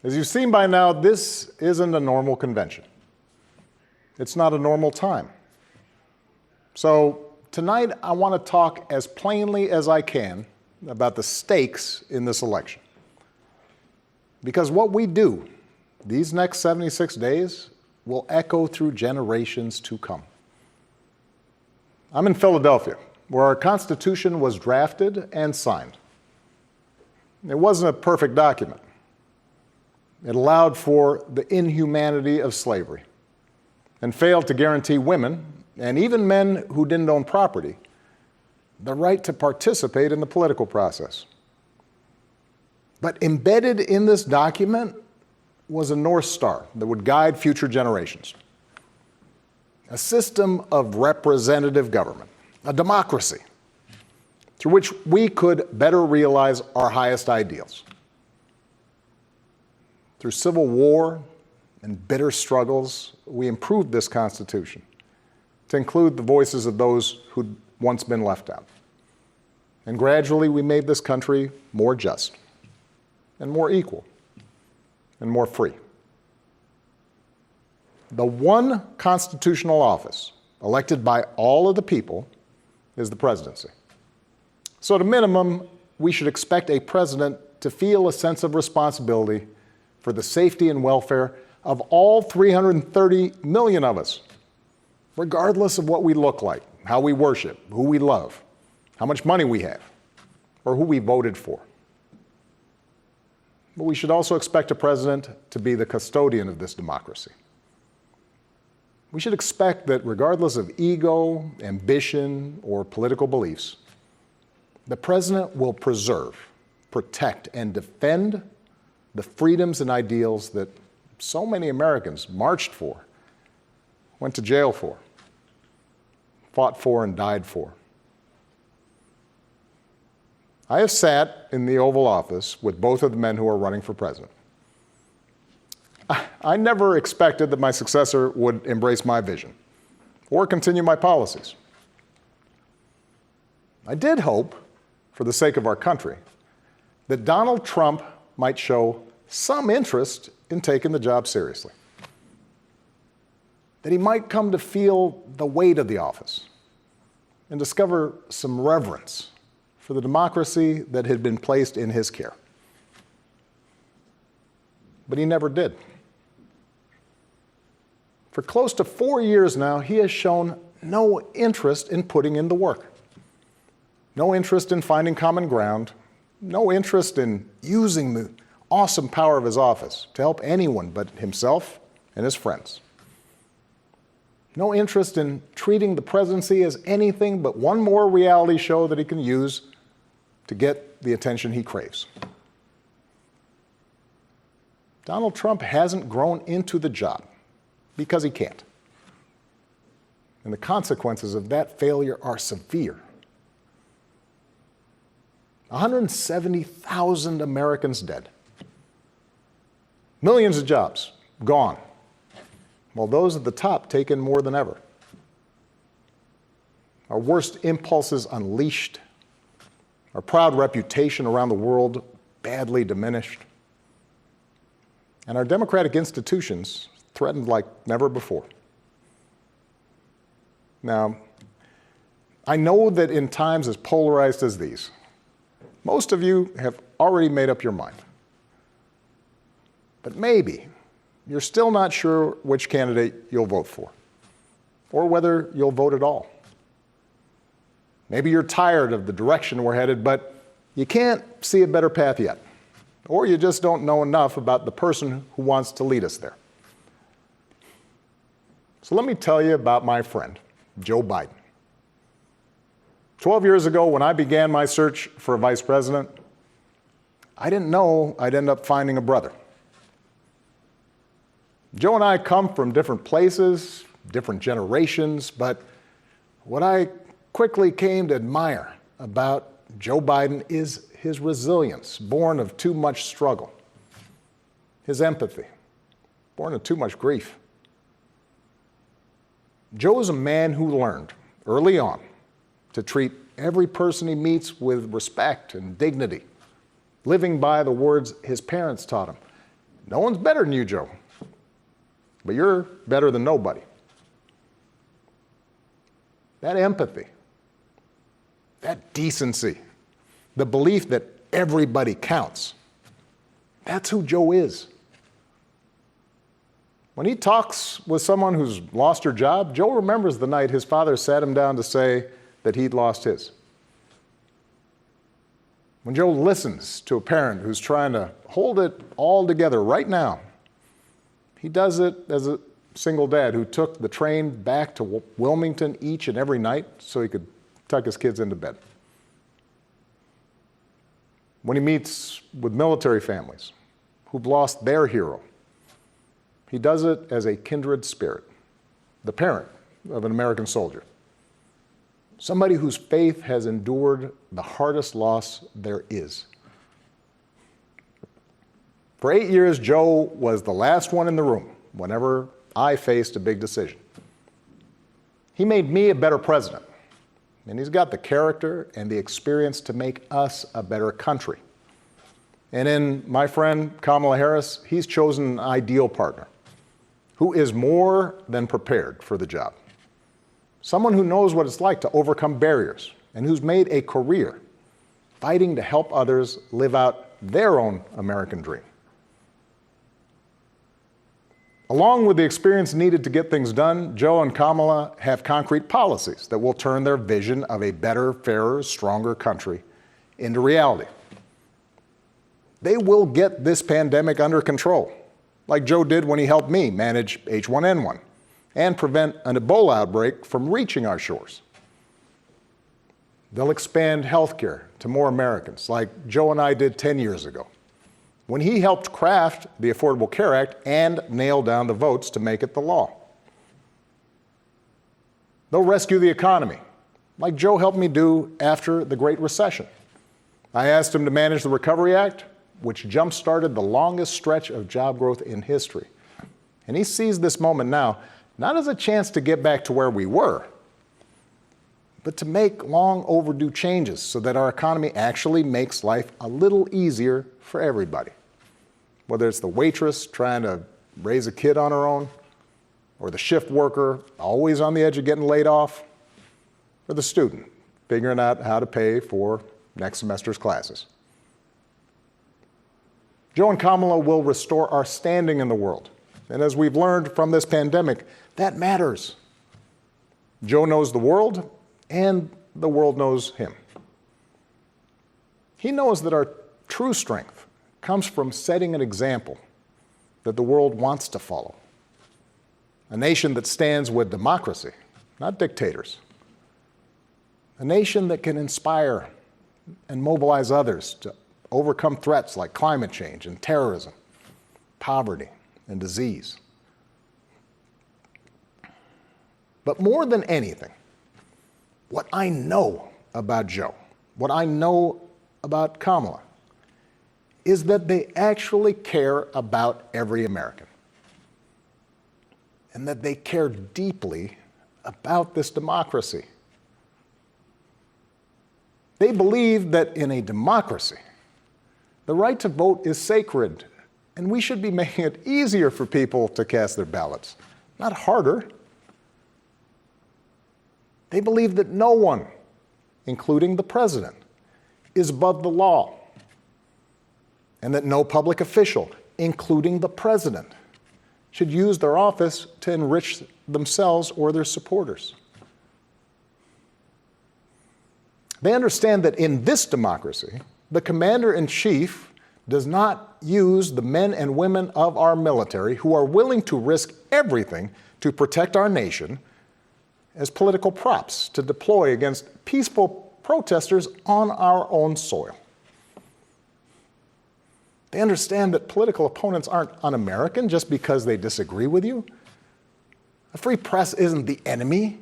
As you've seen by now, this isn't a normal convention. It's not a normal time. So tonight, I want to talk as plainly as I can about the stakes in this election. Because what we do these next 76 days will echo through generations to come. I'm in Philadelphia, where our Constitution was drafted and signed. It wasn't a perfect document. It allowed for the inhumanity of slavery and failed to guarantee women, and even men who didn't own property, the right to participate in the political process. But embedded in this document was a North Star that would guide future generations. A system of representative government, a democracy, through which we could better realize our highest ideals. Through civil war and bitter struggles, we improved this Constitution to include the voices of those who'd once been left out. And gradually, we made this country more just and more equal and more free. The one constitutional office elected by all of the people is the presidency. So at a minimum, we should expect a president to feel a sense of responsibility for the safety and welfare of all 330 million of us, regardless of what we look like, how we worship, who we love, how much money we have, or who we voted for. But we should also expect a president to be the custodian of this democracy. We should expect that regardless of ego, ambition, or political beliefs, the president will preserve, protect, and defend the freedoms and ideals that so many Americans marched for, went to jail for, fought for, and died for. I have sat in the Oval Office with both of the men who are running for president. I never expected that my successor would embrace my vision or continue my policies. I did hope, for the sake of our country, that Donald Trump might show some interest in taking the job seriously, that he might come to feel the weight of the office and discover some reverence for the democracy that had been placed in his care. But he never did. For close to 4 years now, he has shown no interest in putting in the work, no interest in finding common ground, no interest in using the awesome power of his office to help anyone but himself and his friends. No interest in treating the presidency as anything but one more reality show that he can use to get the attention he craves. Donald Trump hasn't grown into the job because he can't. And the consequences of that failure are severe. 170,000 Americans dead. Millions of jobs gone, while those at the top take in more than ever. Our worst impulses unleashed, our proud reputation around the world badly diminished, and our democratic institutions threatened like never before. Now, I know that in times as polarized as these, most of you have already made up your mind. But maybe you're still not sure which candidate you'll vote for, or whether you'll vote at all. Maybe you're tired of the direction we're headed, but you can't see a better path yet, or you just don't know enough about the person who wants to lead us there. So let me tell you about my friend, Joe Biden. 12 years ago, when I began my search for a vice president, I didn't know I'd end up finding a brother. Joe and I come from different places, different generations, but what I quickly came to admire about Joe Biden is his resilience, born of too much struggle, his empathy, born of too much grief. Joe is a man who learned early on to treat every person he meets with respect and dignity, living by the words his parents taught him. No one's better than you, Joe. But you're better than nobody. That empathy, that decency, the belief that everybody counts, that's who Joe is. When he talks with someone who's lost her job, Joe remembers the night his father sat him down to say that he'd lost his. When Joe listens to a parent who's trying to hold it all together right now, he does it as a single dad who took the train back to Wilmington each and every night so he could tuck his kids into bed. When he meets with military families who've lost their hero, he does it as a kindred spirit, the parent of an American soldier, somebody whose faith has endured the hardest loss there is. For 8 years, Joe was the last one in the room whenever I faced a big decision. He made me a better president, and he's got the character and the experience to make us a better country. And in my friend Kamala Harris, he's chosen an ideal partner who is more than prepared for the job. Someone who knows what it's like to overcome barriers and who's made a career fighting to help others live out their own American dream. Along with the experience needed to get things done, Joe and Kamala have concrete policies that will turn their vision of a better, fairer, stronger country into reality. They will get this pandemic under control, like Joe did when he helped me manage H1N1 and prevent an Ebola outbreak from reaching our shores. They'll expand health care to more Americans, like Joe and I did 10 years ago, when he helped craft the Affordable Care Act and nail down the votes to make it the law. They'll rescue the economy, like Joe helped me do after the Great Recession. I asked him to manage the Recovery Act, which jump-started the longest stretch of job growth in history. And he sees this moment now not as a chance to get back to where we were, but to make long overdue changes so that our economy actually makes life a little easier for everybody. Whether it's the waitress trying to raise a kid on her own, or the shift worker always on the edge of getting laid off, or the student figuring out how to pay for next semester's classes. Joe and Kamala will restore our standing in the world. And as we've learned from this pandemic, that matters. Joe knows the world, and the world knows him. He knows that our true strength comes from setting an example that the world wants to follow. A nation that stands with democracy, not dictators. A nation that can inspire and mobilize others to overcome threats like climate change and terrorism, poverty and disease. But more than anything, what I know about Joe, what I know about Kamala, is that they actually care about every American. And that they care deeply about this democracy. They believe that in a democracy, the right to vote is sacred, and we should be making it easier for people to cast their ballots, not harder. They believe that no one, including the president, is above the law, and that no public official, including the president, should use their office to enrich themselves or their supporters. They understand that in this democracy, the commander-in-chief does not use the men and women of our military who are willing to risk everything to protect our nation as political props to deploy against peaceful protesters on our own soil. They understand that political opponents aren't un-American just because they disagree with you. A free press isn't the enemy,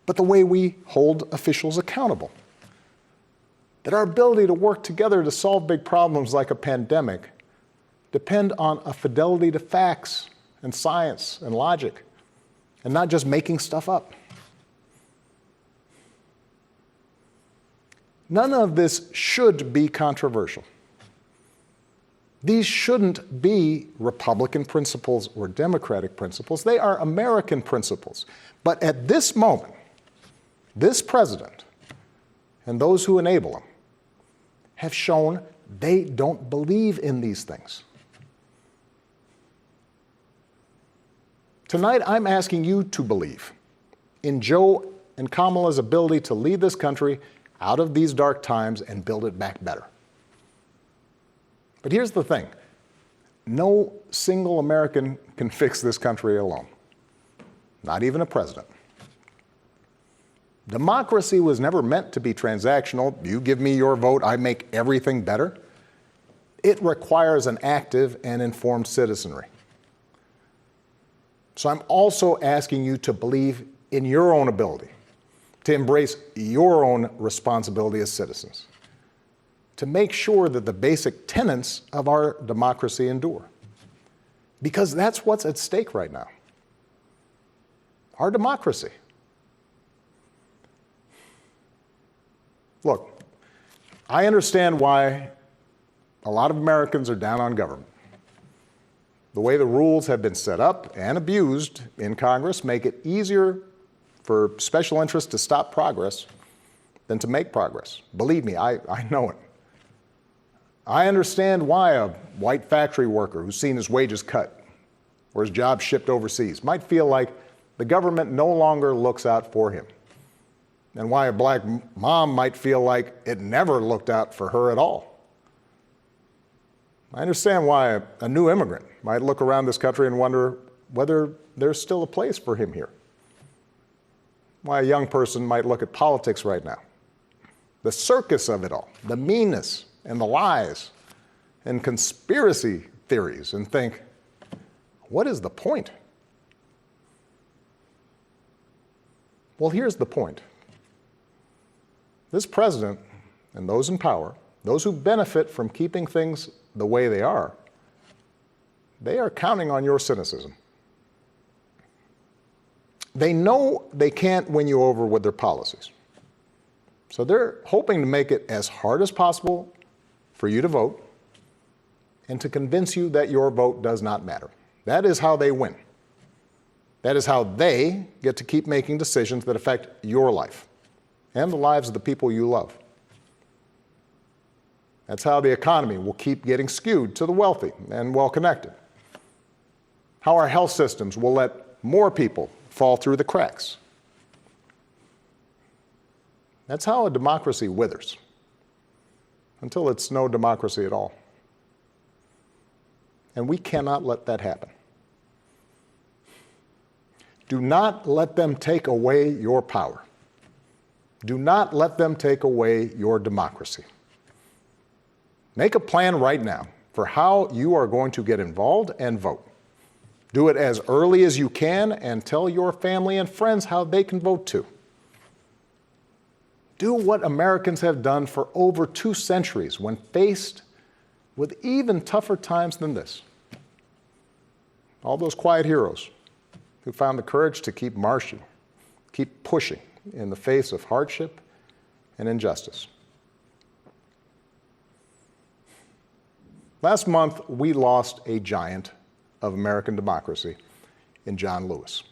but the way we hold officials accountable. That our ability to work together to solve big problems like a pandemic depend on a fidelity to facts and science and logic, and not just making stuff up. None of this should be controversial. These shouldn't be Republican principles or Democratic principles. They are American principles. But at this moment, this president and those who enable him have shown they don't believe in these things. Tonight, I'm asking you to believe in Joe and Kamala's ability to lead this country out of these dark times and build it back better. But here's the thing. No single American can fix this country alone. Not even a president. Democracy was never meant to be transactional. You give me your vote, I make everything better. It requires an active and informed citizenry. So I'm also asking you to believe in your own ability, to embrace your own responsibility as citizens, to make sure that the basic tenets of our democracy endure. Because that's what's at stake right now. Our democracy. Look, I understand why a lot of Americans are down on government. The way the rules have been set up and abused in Congress make it easier for special interests to stop progress than to make progress. Believe me, I know it. I understand why a white factory worker who's seen his wages cut or his job shipped overseas might feel like the government no longer looks out for him, and why a black mom might feel like it never looked out for her at all. I understand why a new immigrant might look around this country and wonder whether there's still a place for him here. Why a young person might look at politics right now, the circus of it all, the meanness and the lies and conspiracy theories, and think, what is the point? Well, here's the point. This president and those in power, those who benefit from keeping things the way they are counting on your cynicism. They know they can't win you over with their policies. So they're hoping to make it as hard as possible for you to vote and to convince you that your vote does not matter. That is how they win. That is how they get to keep making decisions that affect your life and the lives of the people you love. That's how the economy will keep getting skewed to the wealthy and well-connected. How our health systems will let more people fall through the cracks. That's how a democracy withers, until it's no democracy at all. And we cannot let that happen. Do not let them take away your power. Do not let them take away your democracy. Make a plan right now for how you are going to get involved and vote. Do it as early as you can and tell your family and friends how they can vote too. Do what Americans have done for over 2 centuries when faced with even tougher times than this. All those quiet heroes who found the courage to keep marching, keep pushing in the face of hardship and injustice. Last month, we lost a giant of American democracy in John Lewis.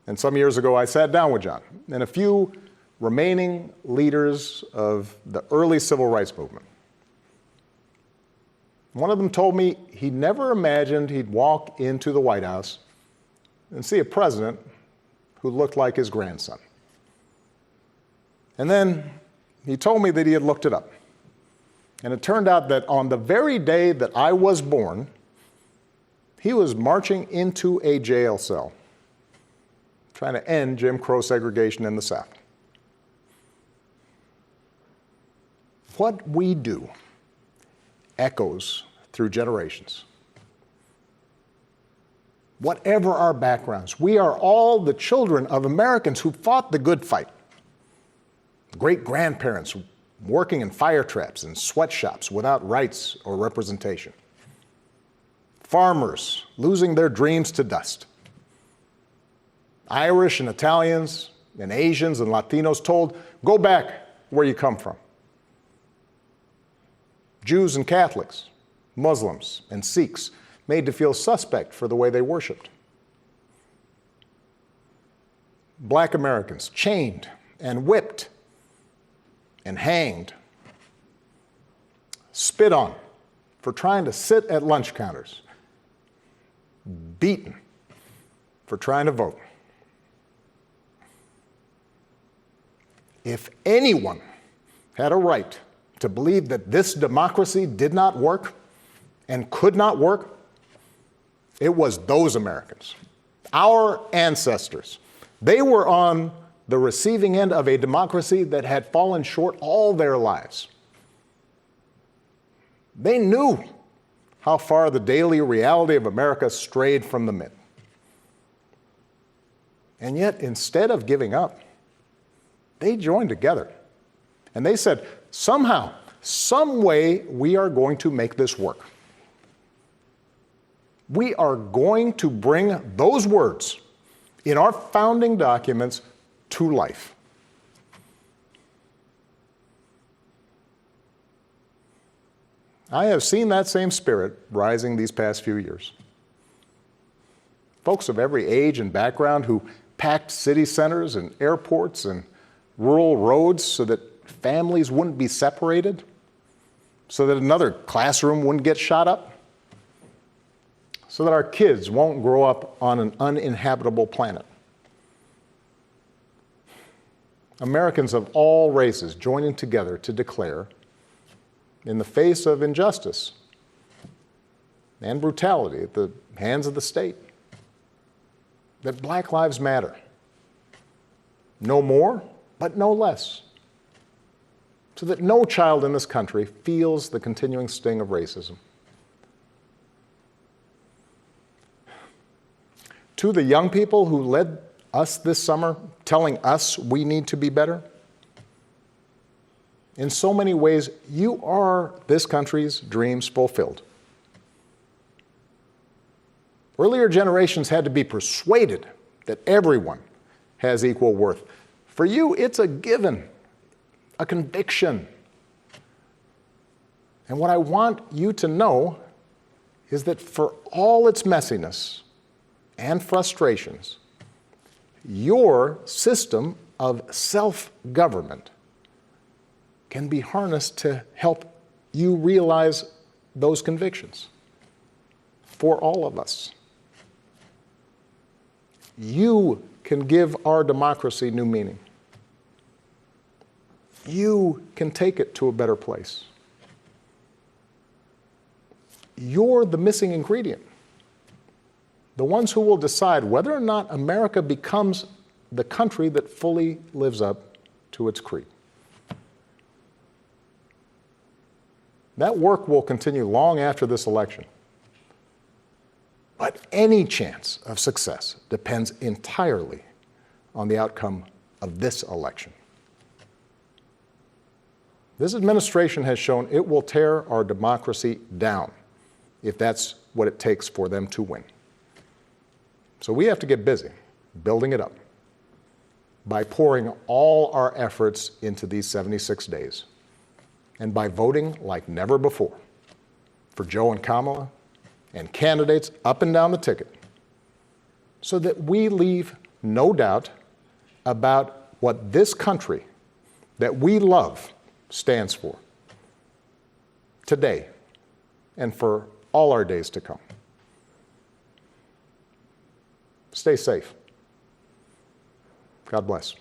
And some years ago, I sat down with John and a few remaining leaders of the early civil rights movement. One of them told me he never imagined he'd walk into the White House and see a president who looked like his grandson. And then he told me that he had looked it up. And it turned out that on the very day that I was born, he was marching into a jail cell, trying to end Jim Crow segregation in the South. What we do echoes through generations. Whatever our backgrounds, we are all the children of Americans who fought the good fight. Great-grandparents working in fire traps and sweatshops without rights or representation. Farmers losing their dreams to dust. Irish and Italians and Asians and Latinos told, go back where you come from. Jews and Catholics Muslims, and Sikhs made to feel suspect for the way they worshiped. Black Americans chained and whipped and hanged, spit on for trying to sit at lunch counters, beaten for trying to vote. If anyone had a right to believe that this democracy did not work and could not work, it was those Americans, our ancestors. They were on the receiving end of a democracy that had fallen short all their lives. They knew how far the daily reality of America strayed from the myth. And yet, instead of giving up, they joined together. And they said, somehow, some way, we are going to make this work. We are going to bring those words in our founding documents to life. I have seen that same spirit rising these past few years. Folks of every age and background who packed city centers and airports and rural roads so that families wouldn't be separated, so that another classroom wouldn't get shot up, so that our kids won't grow up on an uninhabitable planet. Americans of all races joining together to declare, in the face of injustice and brutality at the hands of the state, that Black lives matter. No more, but no less. So that no child in this country feels the continuing sting of racism. To the young people who led us this summer, telling us we need to be better, in so many ways, you are this country's dreams fulfilled. Earlier generations had to be persuaded that everyone has equal worth. For you, it's a given, a conviction. And what I want you to know is that for all its messiness and frustrations, your system of self-government can be harnessed to help you realize those convictions for all of us. You can give our democracy new meaning. You can take it to a better place. You're the missing ingredient. The ones who will decide whether or not America becomes the country that fully lives up to its creed. That work will continue long after this election. But any chance of success depends entirely on the outcome of this election. This administration has shown it will tear our democracy down if that's what it takes for them to win. So we have to get busy building it up by pouring all our efforts into these 76 days and by voting like never before for Joe and Kamala and candidates up and down the ticket so that we leave no doubt about what this country that we love stands for today and for all our days to come. Stay safe. God bless.